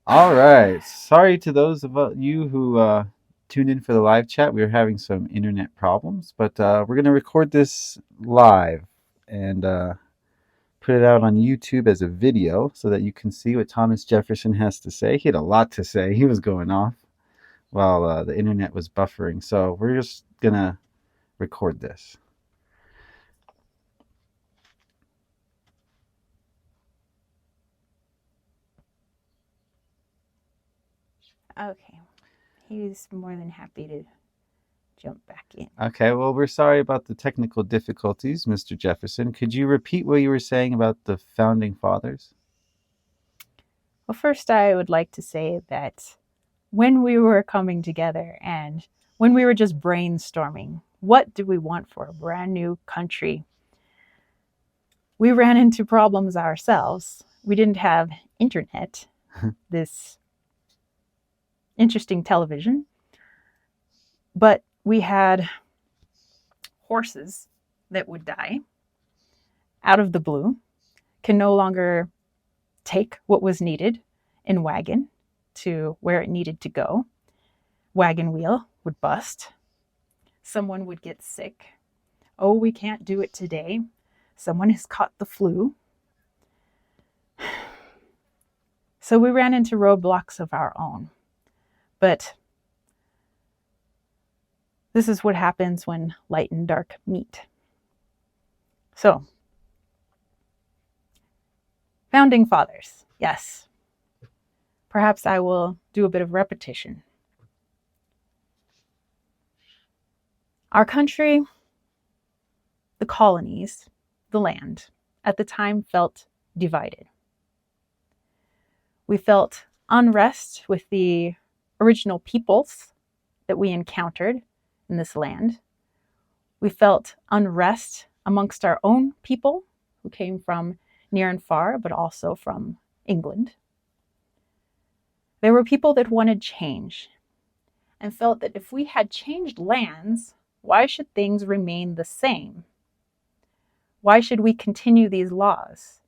All right. Sorry to those of you who tuned in for the live chat. We were having some internet problems, but we're going to record this live and put it out on YouTube as a video so that you can see what Thomas Jefferson has to say. He had a lot to say. He was going off while the internet was buffering. So we're just going to record this. Okay. He's more than happy to jump back in. Okay, well, we're sorry about the technical difficulties, Mr. Jefferson. Could you repeat what you were saying about the founding fathers? Well, first, I would like to say that when we were coming together and when we were just brainstorming, what do we want for a brand new country? We ran into problems ourselves. We didn't have internet, this interesting television, but we had horses that would die out of the blue, can no longer take what was needed in wagon to where it needed to go. Wagon wheel would bust. Someone would get sick. Oh, we can't do it today. Someone has caught the flu. So we ran into roadblocks of our own. But this is what happens when light and dark meet. So, founding fathers, yes. Perhaps I will do a bit of repetition. Our country, the colonies, the land, at the time felt divided. We felt unrest with the original peoples that we encountered in this land. We felt unrest amongst our own people who came from near and far, but also from England. There were people that wanted change and felt that if we had changed lands, why should things remain the same? Why should we continue these laws?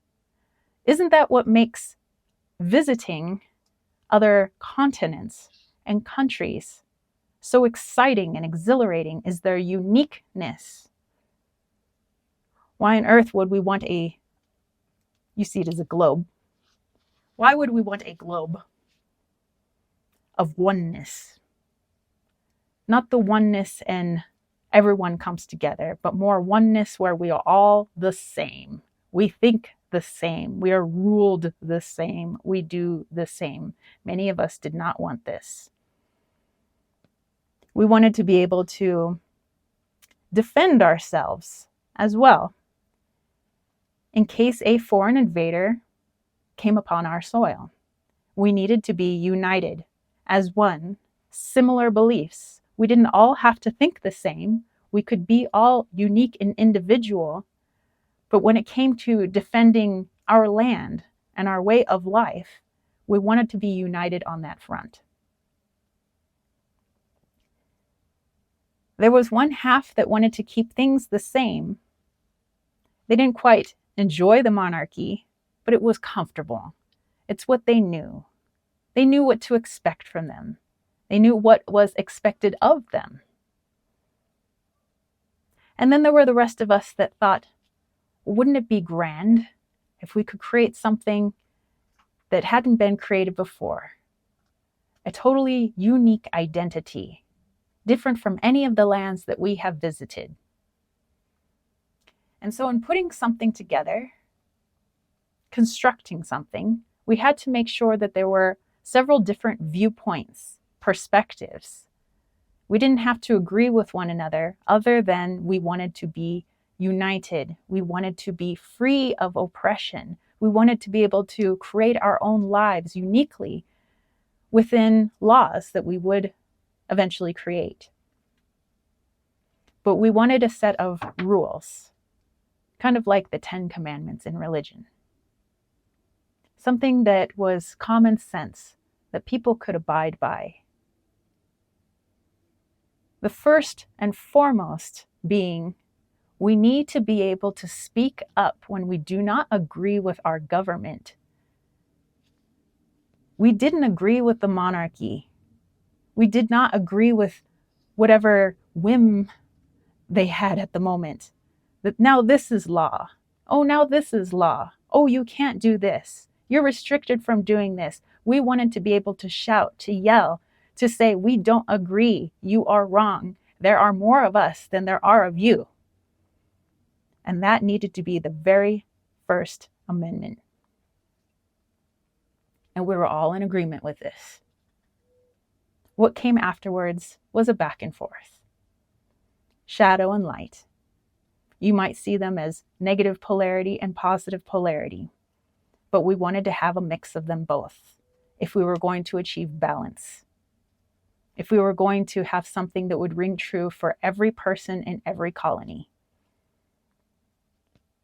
Isn't that what makes visiting other continents and countries so exciting and exhilarating? Is their uniqueness? Why on earth would we want you see it as a globe. Why would we want a globe of oneness? Not the oneness and everyone comes together, but more oneness where we are all the same. We think the same. We are ruled the same. We do the same. Many of us did not want this. We wanted to be able to defend ourselves as well in case a foreign invader came upon our soil. We needed to be united as one, similar beliefs. We didn't all have to think the same. We could be all unique and individual. But when it came to defending our land and our way of life, we wanted to be united on that front. There was one half that wanted to keep things the same. They didn't quite enjoy the monarchy, but it was comfortable. It's what they knew. They knew what to expect from them. They knew what was expected of them. And then there were the rest of us that thought, wouldn't it be grand if we could create something that hadn't been created before? A totally unique identity, different from any of the lands that we have visited. And so in putting something together, constructing something, we had to make sure that there were several different viewpoints, perspectives. We didn't have to agree with one another other than we wanted to be united. We wanted to be free of oppression. We wanted to be able to create our own lives uniquely within laws that we would eventually create. But we wanted a set of rules, kind of like the 10 Commandments in religion. Something that was common sense, that people could abide by. The first and foremost being, we need to be able to speak up when we do not agree with our government. We didn't agree with the monarchy. We did not agree with whatever whim they had at the moment. That now this is law. Oh, now this is law. Oh, you can't do this. You're restricted from doing this. We wanted to be able to shout, to yell, to say, we don't agree. You are wrong. There are more of us than there are of you. And that needed to be the very first amendment. And we were all in agreement with this. What came afterwards was a back and forth. Shadow and light. You might see them as negative polarity and positive polarity, but we wanted to have a mix of them both if we were going to achieve balance, if we were going to have something that would ring true for every person in every colony.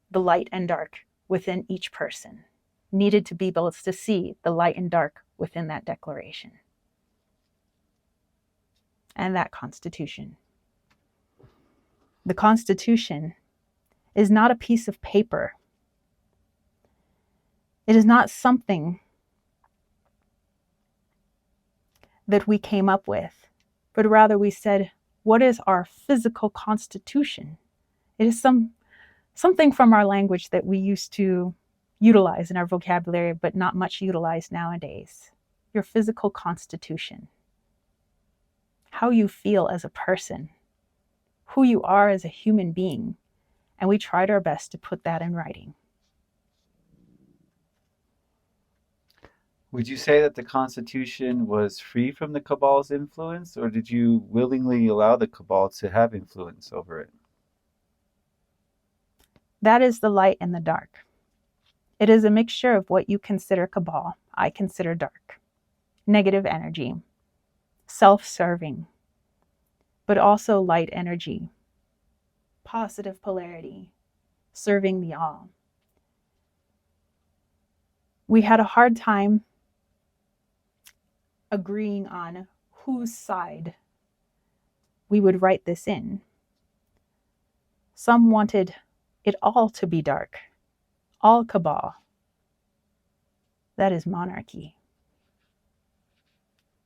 The light and dark within each person needed to be able to see the light and dark within that declaration and that Constitution. The Constitution is not a piece of paper. It is not something that we came up with, but rather we said, what is our physical constitution? It is something from our language that we used to utilize in our vocabulary, but not much utilized nowadays. Your physical constitution. How you feel as a person. Who you are as a human being. And we tried our best to put that in writing. Would you say that the Constitution was free from the Cabal's influence, or did you willingly allow the Cabal to have influence over it? That is the light and the dark. It is a mixture of what you consider Cabal, I consider dark. Negative energy, self-serving, but also light energy, positive polarity, serving the all. We had a hard time agreeing on whose side we would write this in. Some wanted it all to be dark, all Cabal. That is monarchy.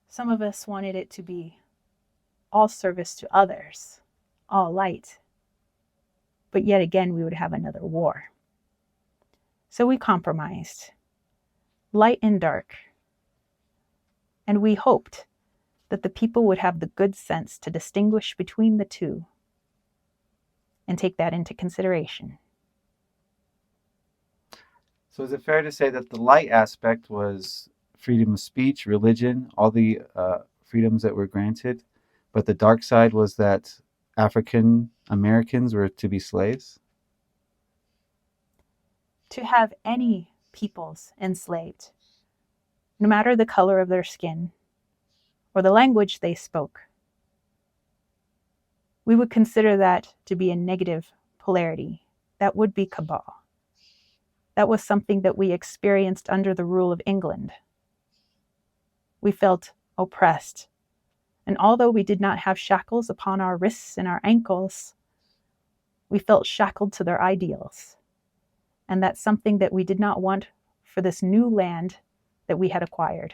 Some of us wanted it to be all service to others, all light. But yet again, we would have another war. So we compromised, light and dark. And we hoped that the people would have the good sense to distinguish between the two and take that into consideration. So is it fair to say that the light aspect was freedom of speech, religion, all the freedoms that were granted, but the dark side was that African Americans were to be slaves? To have any peoples enslaved, no matter the color of their skin or the language they spoke, we would consider that to be a negative polarity. That would be Cabal. That was something that we experienced under the rule of England. We felt oppressed. And although we did not have shackles upon our wrists and our ankles, we felt shackled to their ideals. And that's something that we did not want for this new land that we had acquired.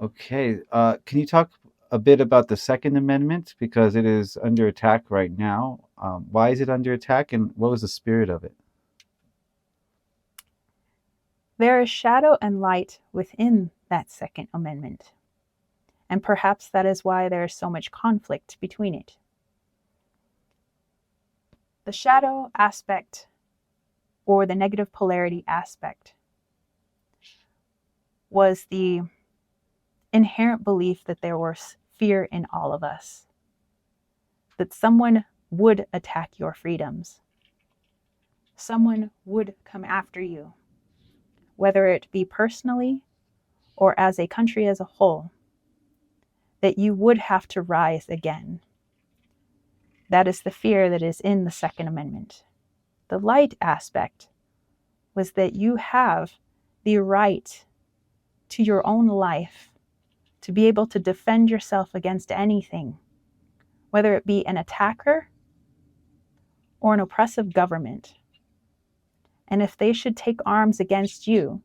Okay. Can you talk a bit about the Second Amendment? Because it is under attack right now. Why is it under attack, and what was the spirit of it? There is shadow and light within that Second Amendment. And perhaps that is why there is so much conflict between it. The shadow aspect, or the negative polarity aspect, was the inherent belief that there was fear in all of us, that someone would attack your freedoms, someone would come after you, whether it be personally or as a country as a whole, that you would have to rise again. That is the fear that is in the Second Amendment. The light aspect was that you have the right to your own life, to be able to defend yourself against anything, whether it be an attacker or an oppressive government. And if they should take arms against you,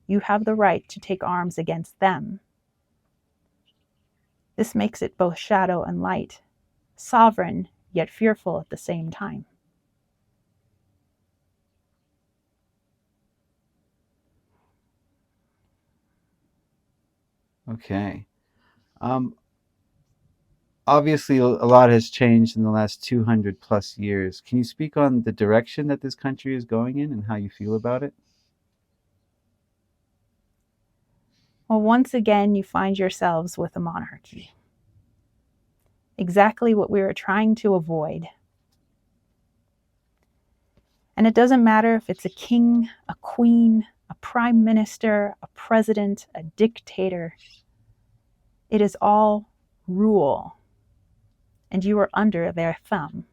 you have the right to take arms against them. This makes it both shadow and light, sovereign yet fearful at the same time. Okay. Um, Obviously, a lot has changed in the last 200 plus years. Can you speak on the direction that this country is going in and how you feel about it? Well, once again, you find yourselves with a monarchy. Exactly what we were trying to avoid. And it doesn't matter if it's a king, a queen, a prime minister, a president, a dictator. It is all rule, and you are under their thumb.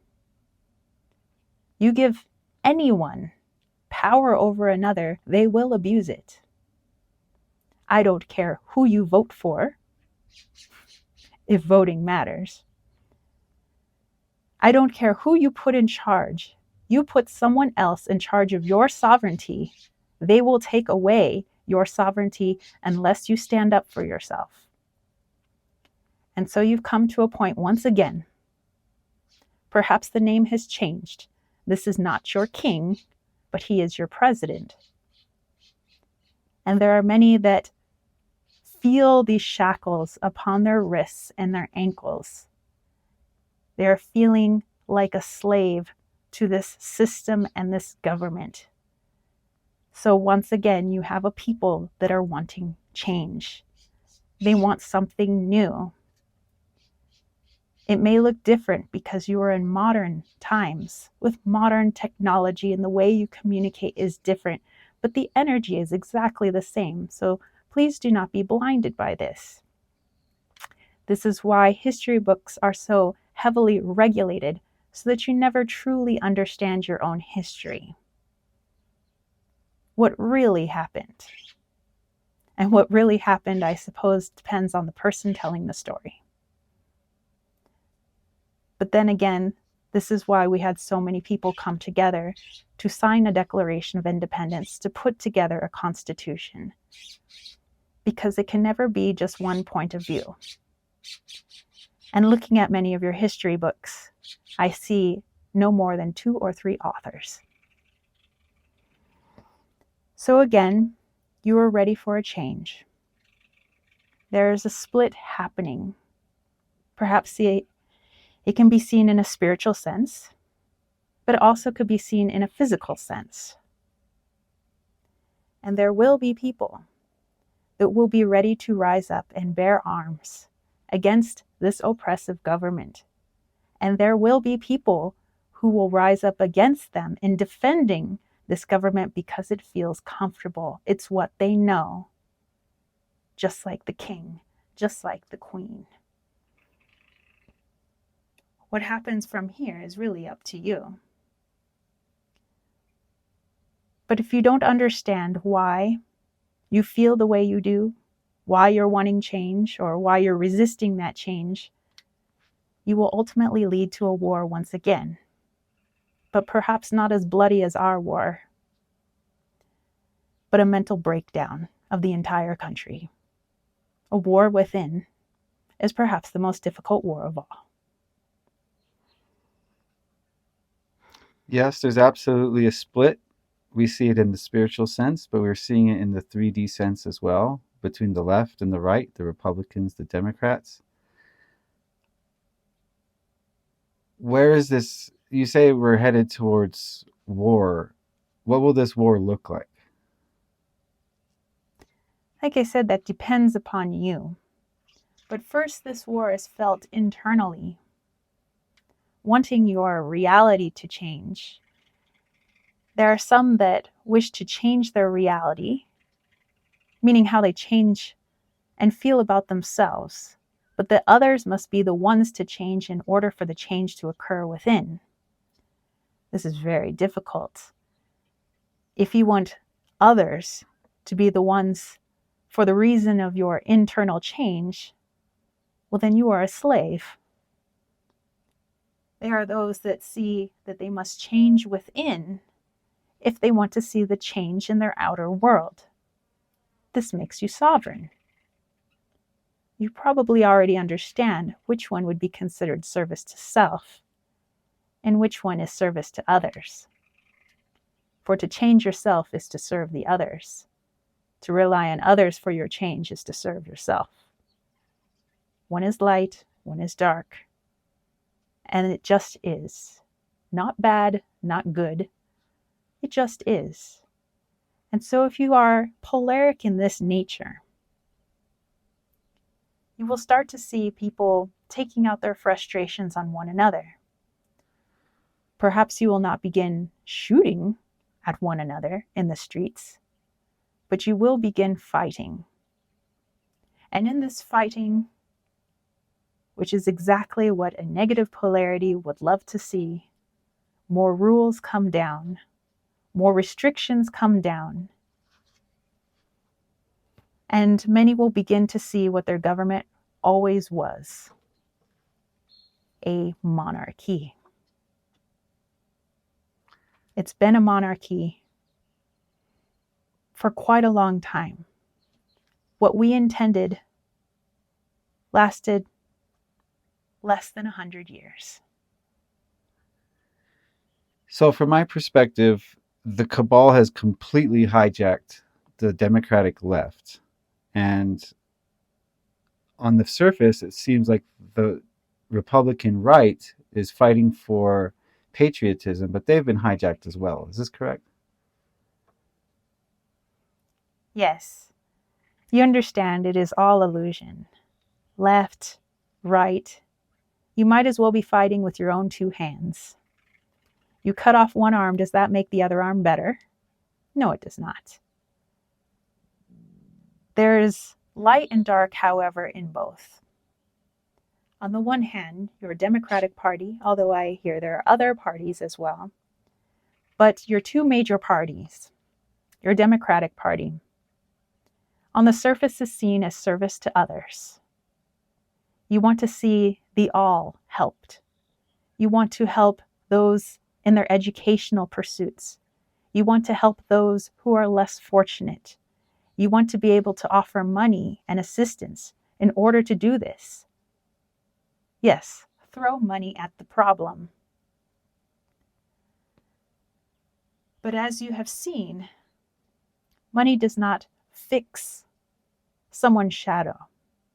You give anyone power over another, they will abuse it. I don't care who you vote for, if voting matters. I don't care who you put in charge. You put someone else in charge of your sovereignty, they will take away your sovereignty unless you stand up for yourself. And so you've come to a point once again. Perhaps the name has changed. This is not your king, but he is your president. And there are many that feel these shackles upon their wrists and their ankles. They are feeling like a slave to this system and this government. So once again, you have a people that are wanting change. They want something new. It may look different because you are in modern times with modern technology, and the way you communicate is different, but the energy is exactly the same. So please do not be blinded by this. This is why history books are so heavily regulated, so that you never truly understand your own history. What really happened? And what really happened, I suppose, depends on the person telling the story. But then again, this is why we had so many people come together to sign a Declaration of Independence, to put together a constitution, because it can never be just one point of view. And looking at many of your history books, I see no more than 2 or 3 authors. So again, you are ready for a change. There is a split happening. Perhaps it can be seen in a spiritual sense, but it also could be seen in a physical sense. And there will be people that will be ready to rise up and bear arms against this oppressive government. And there will be people who will rise up against them in defending this government because it feels comfortable. It's what they know. Just like the king, just like the queen. What happens from here is really up to you. But if you don't understand why you feel the way you do, why you're wanting change, or why you're resisting that change, you will ultimately lead to a war once again. But perhaps not as bloody as our war, but a mental breakdown of the entire country. A war within is perhaps the most difficult war of all. Yes, there's absolutely a split. We see it in the spiritual sense, but we're seeing it in the 3D sense as well, between the left and the right, the Republicans, the Democrats. Where is this? You say we're headed towards war. What will this war look like? Like I said, that depends upon you. But first, this war is felt internally. Wanting your reality to change. There are some that wish to change their reality, meaning how they change and feel about themselves, but the others must be the ones to change in order for the change to occur within. This is very difficult. If you want others to be the ones for the reason of your internal change, well, then you are a slave. There are those that see that they must change within if they want to see the change in their outer world. This makes you sovereign. You probably already understand which one would be considered service to self and which one is service to others. For to change yourself is to serve the others. To rely on others for your change is to serve yourself. One is light, one is dark. And it just is. Not bad, not good. It just is. And so if you are polaric in this nature, you will start to see people taking out their frustrations on one another. Perhaps you will not begin shooting at one another in the streets, but you will begin fighting. And in this fighting, which is exactly what a negative polarity would love to see, more rules come down, more restrictions come down, and many will begin to see what their government always was: a monarchy. It's been a monarchy for quite a long time. What we intended lasted less than 100 years. So, from my perspective, the cabal has completely hijacked the Democratic left. And on the surface, it seems like the Republican right is fighting for patriotism, but they've been hijacked as well. Is this correct? Yes, you understand it is all illusion. Left, right, you might as well be fighting with your own two hands. You cut off one arm, does that make the other arm better? No, it does not. There's light and dark, however, in both. On the one hand, your Democratic Party, although I hear there are other parties as well, but your two major parties, your Democratic Party, on the surface is seen as service to others. You want to see the all helped. You want to help those in their educational pursuits. You want to help those who are less fortunate. You want to be able to offer money and assistance in order to do this. Yes, throw money at the problem. But as you have seen, money does not fix someone's shadow.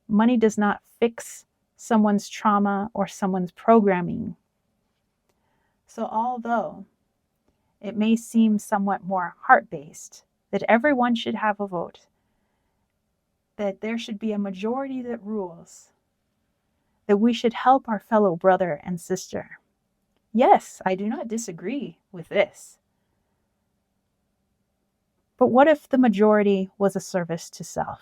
Money does not fix someone's trauma or someone's programming. So although it may seem somewhat more heart-based, that everyone should have a vote, that there should be a majority that rules, that we should help our fellow brother and sister. Yes, I do not disagree with this. But what if the majority was a service to self?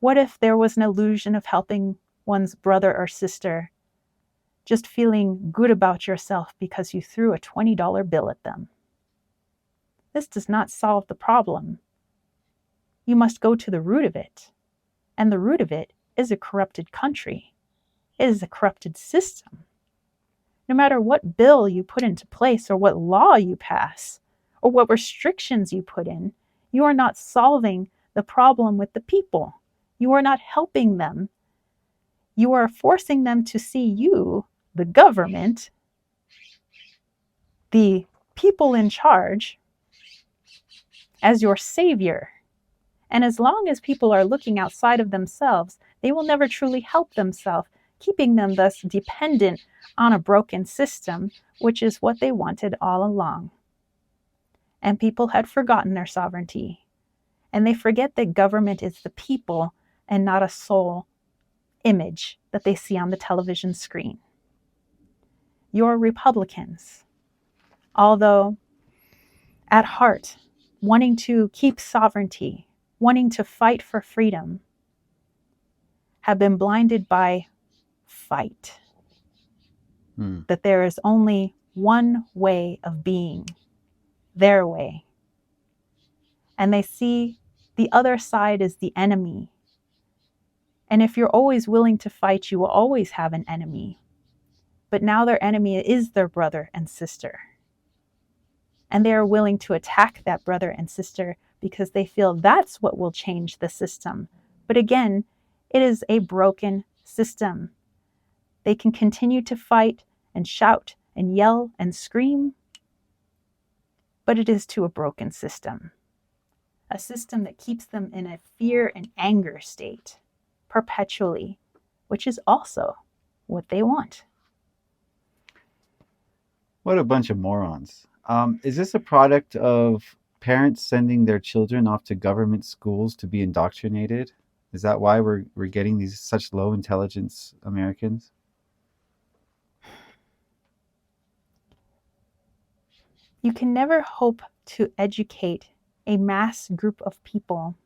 What if there was an illusion of helping one's brother or sister, just feeling good about yourself because you threw a $20 bill at them? This does not solve the problem. You must go to the root of it. And the root of it is a corrupted country. It is a corrupted system. No matter what bill you put into place or what law you pass or what restrictions you put in, you are not solving the problem with the people. You are not helping them. You are forcing them to see you, the government, the people in charge, as your savior. And as long as people are looking outside of themselves, they will never truly help themselves, keeping them thus dependent on a broken system, which is what they wanted all along. And people had forgotten their sovereignty. And they forget that government is the people and not a soul image that they see on the television screen. You're Republicans, although at heart, wanting to keep sovereignty, wanting to fight for freedom, have been blinded by fight. That there is only one way of being, their way. And they see the other side as the enemy. And if you're always willing to fight, you will always have an enemy. But now their enemy is their brother and sister. And they are willing to attack that brother and sister because they feel that's what will change the system. But again, it is a broken system. They can continue to fight and shout and yell and scream, but it is to a broken system. A system that keeps them in a fear and anger state perpetually, which is also what they want. What a bunch of morons. Is this a product of parents sending their children off to government schools to be indoctrinated? Is that why we're getting these such low intelligence Americans? You can never hope to educate a mass group of people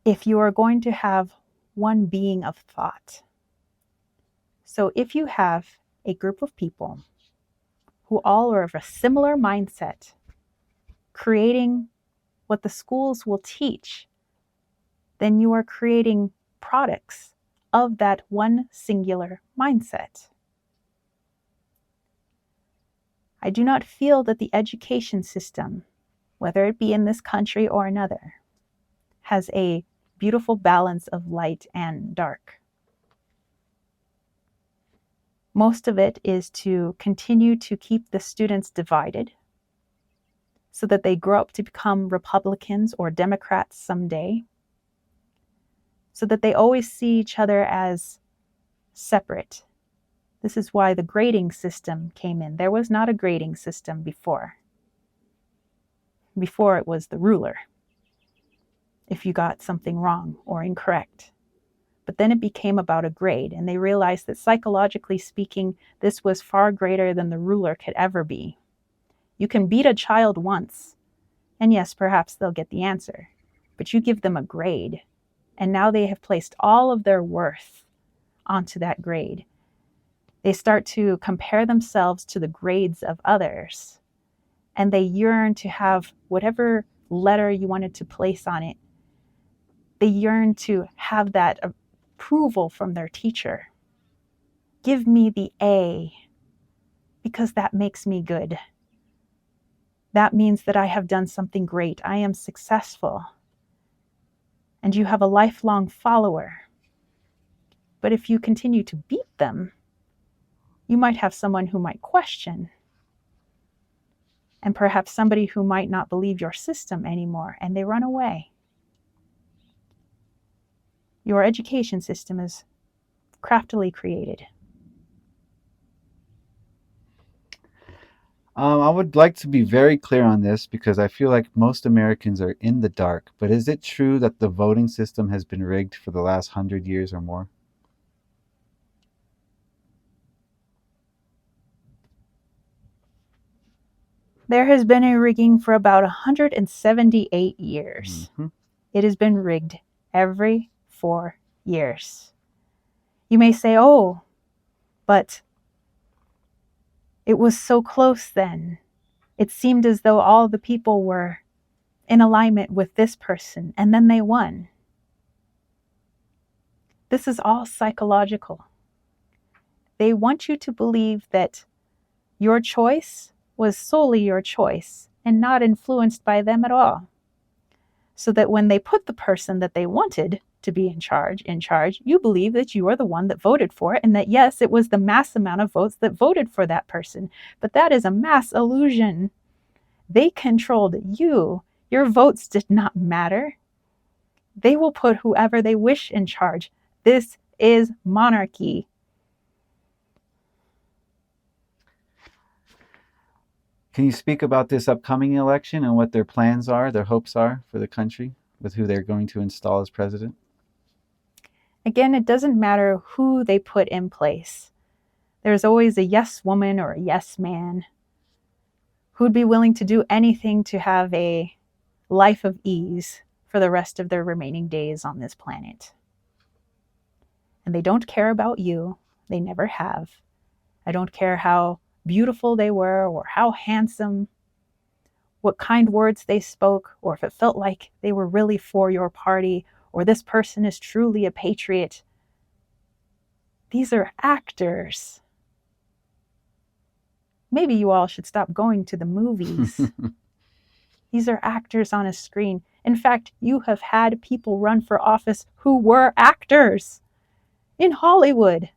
if you are going to have one being of thought. So if you have a group of people who all are of a similar mindset, creating what the schools will teach, then you are creating products of that one singular mindset. I do not feel that the education system, whether it be in this country or another, has a beautiful balance of light and dark. Most of it is to continue to keep the students divided so that they grow up to become Republicans or Democrats someday, so that they always see each other as separate. This is why the grading system came in. There was not a grading system before. Before it was the ruler, if you got something wrong or incorrect. But then it became about a grade, and they realized that psychologically speaking, this was far greater than the ruler could ever be. You can beat a child once, and yes, perhaps they'll get the answer, but you give them a grade, and now they have placed all of their worth onto that grade. They start to compare themselves to the grades of others, and they yearn to have whatever letter you wanted to place on it. They yearn to have that approval from their teacher. Give me the A, because that makes me good. That means that I have done something great. I am successful. And you have a lifelong follower. But if you continue to beat them, you might have someone who might question, and perhaps somebody who might not believe your system anymore, and they run away. Your education system is craftily created. I would like to be very clear on this because I feel like most Americans are in the dark. But is it true that the voting system has been rigged for the last 100 years or more? There has been a rigging for about 178 years. Mm-hmm. It has been rigged every 4 years. You may say, oh, but it was so close then. It seemed as though all the people were in alignment with this person, and then they won. This is all psychological. They want you to believe that your choice was solely your choice and not influenced by them at all. So that when they put the person that they wanted to be in charge, you believe that you are the one that voted for it, and that yes, it was the mass amount of votes that voted for that person. But that is a mass illusion. They controlled you. Your votes did not matter. They will put whoever they wish in charge. This is monarchy. Can you speak about this upcoming election and what their plans are, their hopes are for the country, with who they're going to install as president? Again, it doesn't matter who they put in place. There's always a yes woman or a yes man who'd be willing to do anything to have a life of ease for the rest of their remaining days on this planet. And they don't care about you. They never have. I don't care how beautiful they were or how handsome, what kind words they spoke, or if it felt like they were really for your party, or this person is truly a patriot. These are actors. Maybe you all should stop going to the movies. These are actors on a screen. In fact, you have had people run for office who were actors in Hollywood.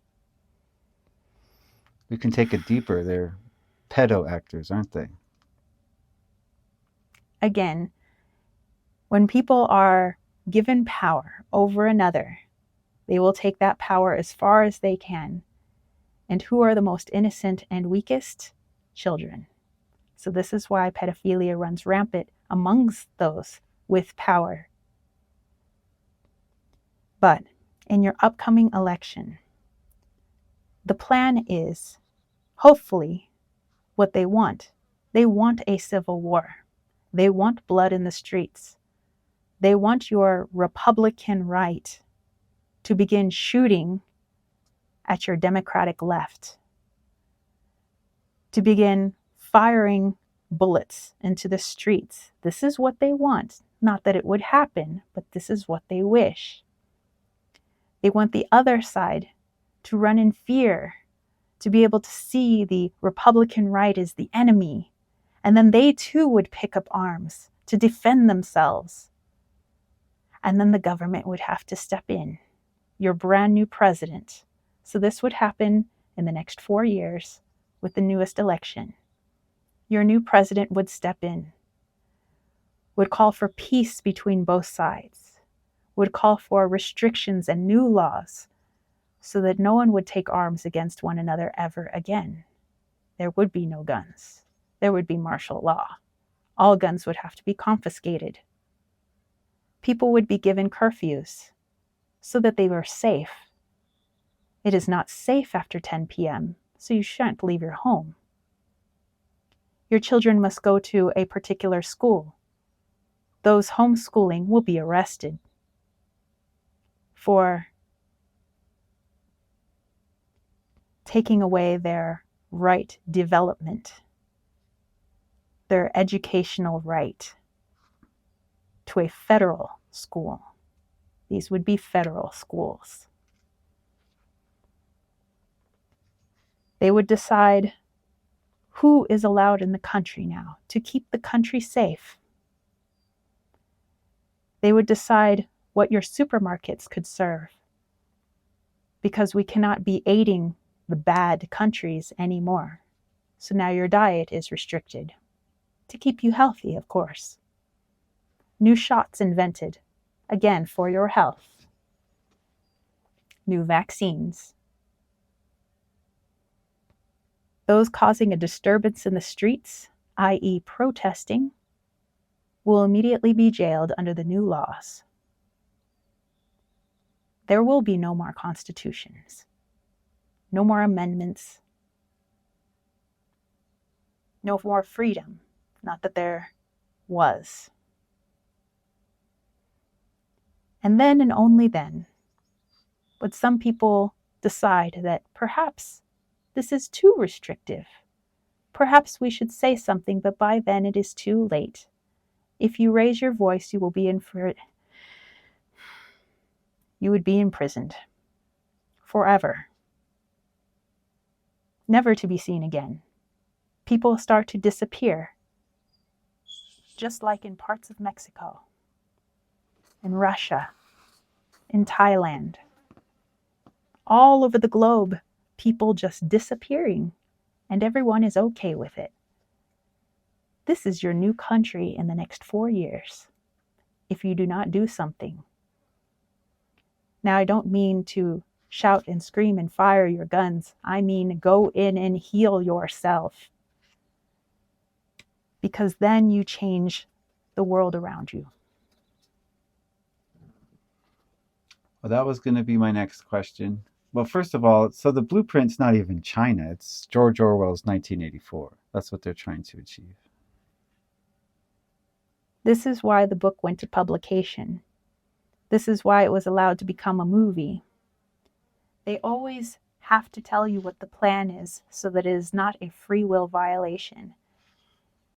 We can take it deeper. They're pedo actors, aren't they? Again, when people are given power over another, they will take that power as far as they can. And who are the most innocent and weakest? Children. So this is why pedophilia runs rampant amongst those with power. But in your upcoming election, the plan is hopefully what they want. They want a civil war. They want blood in the streets. They want your Republican right to begin shooting at your Democratic left, to begin firing bullets into the streets. This is what they want. Not that it would happen, but this is what they wish. They want the other side to run in fear, to be able to see the Republican right as the enemy. And then they too would pick up arms to defend themselves. And then the government would have to step in, your brand new president. So this would happen in the next 4 years with the newest election. Your new president would step in, would call for peace between both sides, would call for restrictions and new laws so that no one would take arms against one another ever again. There would be no guns. There would be martial law. All guns would have to be confiscated. People would be given curfews so that they were safe. It is not safe after 10 p.m., so you shouldn't leave your home. Your children must go to a particular school. Those homeschooling will be arrested for taking away their right development, their educational right to a federal school. These would be federal schools. They would decide who is allowed in the country now to keep the country safe. They would decide what your supermarkets could serve, because we cannot be aiding the bad countries anymore. So now your diet is restricted to keep you healthy, of course. New shots invented, again, for your health. New vaccines. Those causing a disturbance in the streets, i.e. protesting, will immediately be jailed under the new laws. There will be no more constitutions, no more amendments, no more freedom, not that there was. And then and only then would some people decide that perhaps this is too restrictive. Perhaps we should say something, but by then it is too late. If you raise your voice, you will be you would be imprisoned forever, never to be seen again. People start to disappear, just like in parts of Mexico, in Russia, in Thailand, all over the globe, people just disappearing, and everyone is okay with it. This is your new country in the next 4 years, if you do not do something. Now, I don't mean to shout and scream and fire your guns. I mean go in and heal yourself, because then you change the world around you. Well, that was going to be my next question. Well, first of all, so the blueprint's not even China. It's George Orwell's 1984. That's what they're trying to achieve. This is why the book went to publication. This is why it was allowed to become a movie. They always have to tell you what the plan is so that it is not a free will violation.